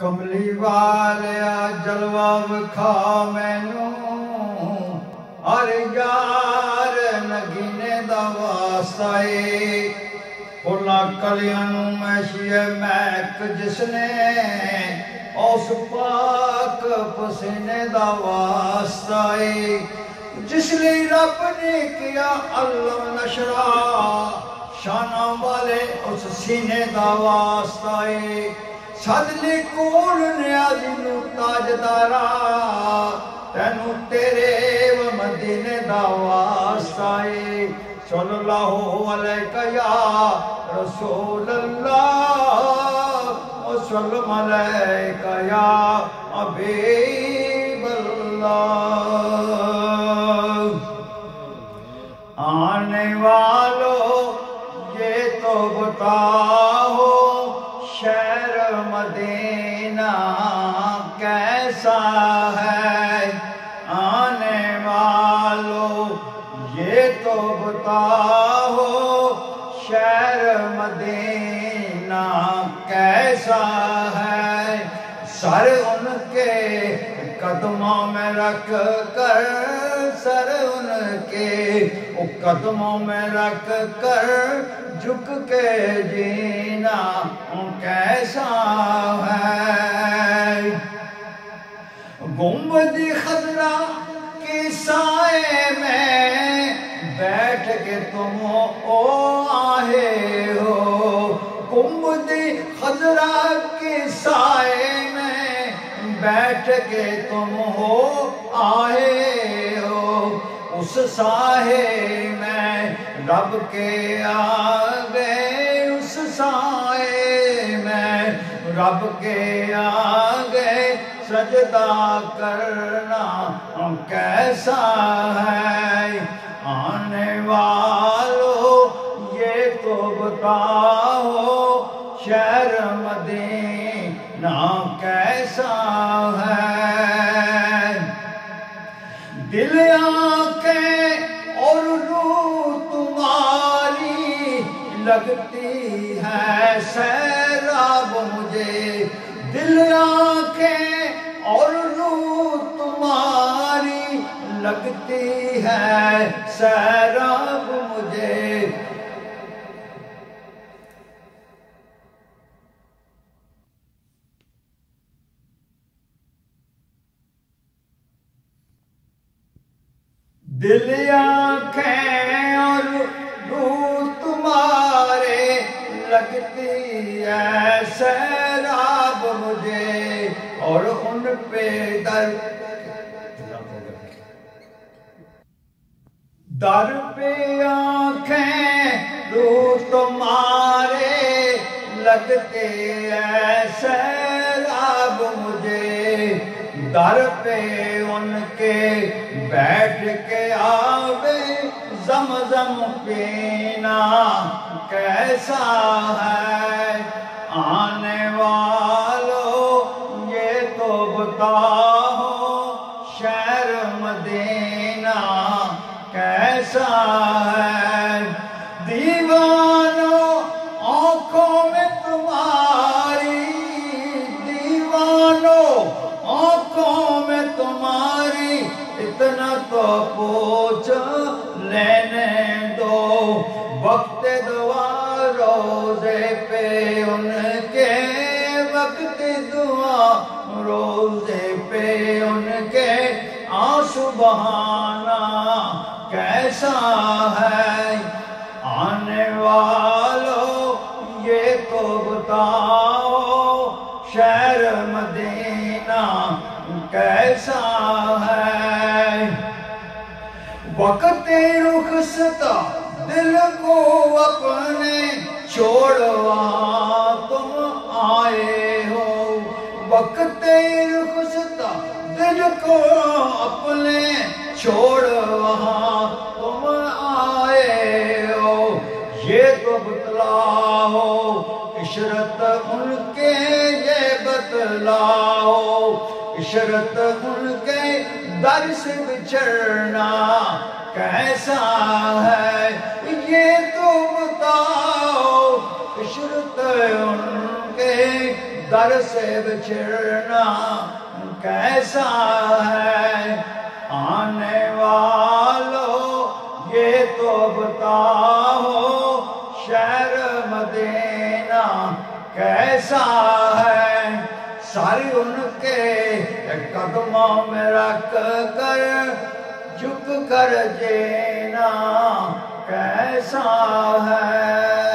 کملی والیا جلوہ وکھا مینوں ہر یار نگینے دا واسطہ اے پھلاں کلیاں نوں میشیے مہک جس نے اس پاک پسینے دا واسطہ اے جس لئی رب نے کیا علم نشرا شاناں والے اس سینے دا واسطہ اے صدلے کول نیازی نو تاجدارا تینو تیرے و مدینے دا واسطہ اے صلی اللہ علیہ یا رسول اللہ وسلم علیہ یا حبیب اللہ آنے والوں یہ تو بتاؤ شہر مدینہ کیسا ہے آنے والوں یہ تو بتاؤ شہر مدینہ کیسا ہے سر ان کے قدموں میں رکھ کر سر ان کے قدموں میں رکھ کر جھک کے جینا کیسا ہے گنبد خضرا کے سائے میں بیٹھ کے تم آئے ہو گنبد خضرا کے سائے میں بیٹھ کے تم آئے ہو اس سائے میں رب کے آگے اس سائے میں رب کے آگے سجدہ کرنا کیسا ہے آنے والوں یہ تو بتاؤ شہر مدینہ کیسا ہے دل آنکھیں اور روح تمہاری لگتی ہے سیراب مجھے دل آنکھیں اور روح تمہاری لگتی ہے سیراب مجھے دل آنکھیں اور روح تمہارے لگتی ہے سیراب مجھے اور ان پہ در پہ آنکھیں روح تمہارے لگتے ہیں سیراب مجھے در پہ ان کے بیٹھ کے آوے زمزم پینا کیسا ہے آنے والوں یہ تو بتاؤ شہر مدینہ کیسا ہے دیوانوں آنکھوں میں تمہاری دیوانوں آنکھوں میں تمہاری اتنا تو پوچھ لینے دو وقت دعا روزے پہ ان کے وقت دعا روزے پہ ان کے آنسو بہانا کیسا ہے آنے والوں یہ تو بتاؤ شہر مدینہ کیسا ہے وقت رخصت دل کو اپنے چھوڑوا تم آئے ہو وقت رخصت دل کو اپنے چھوڑوا تم آئے ہو یہ تو بتلاؤ عشرت ان کے یہ بتلاؤ عشرت ان کے در سے بچھڑنا کیسا ہے یہ تو بتاؤ عشرت ان کے در سے بچھڑنا کیسا ہے؟ آنے والوں یہ تو بتاؤ شہر مدینہ کیسا ہے؟ ساری ان کے قدموں میں رکھ کر جھک کر جینا کیسا ہے؟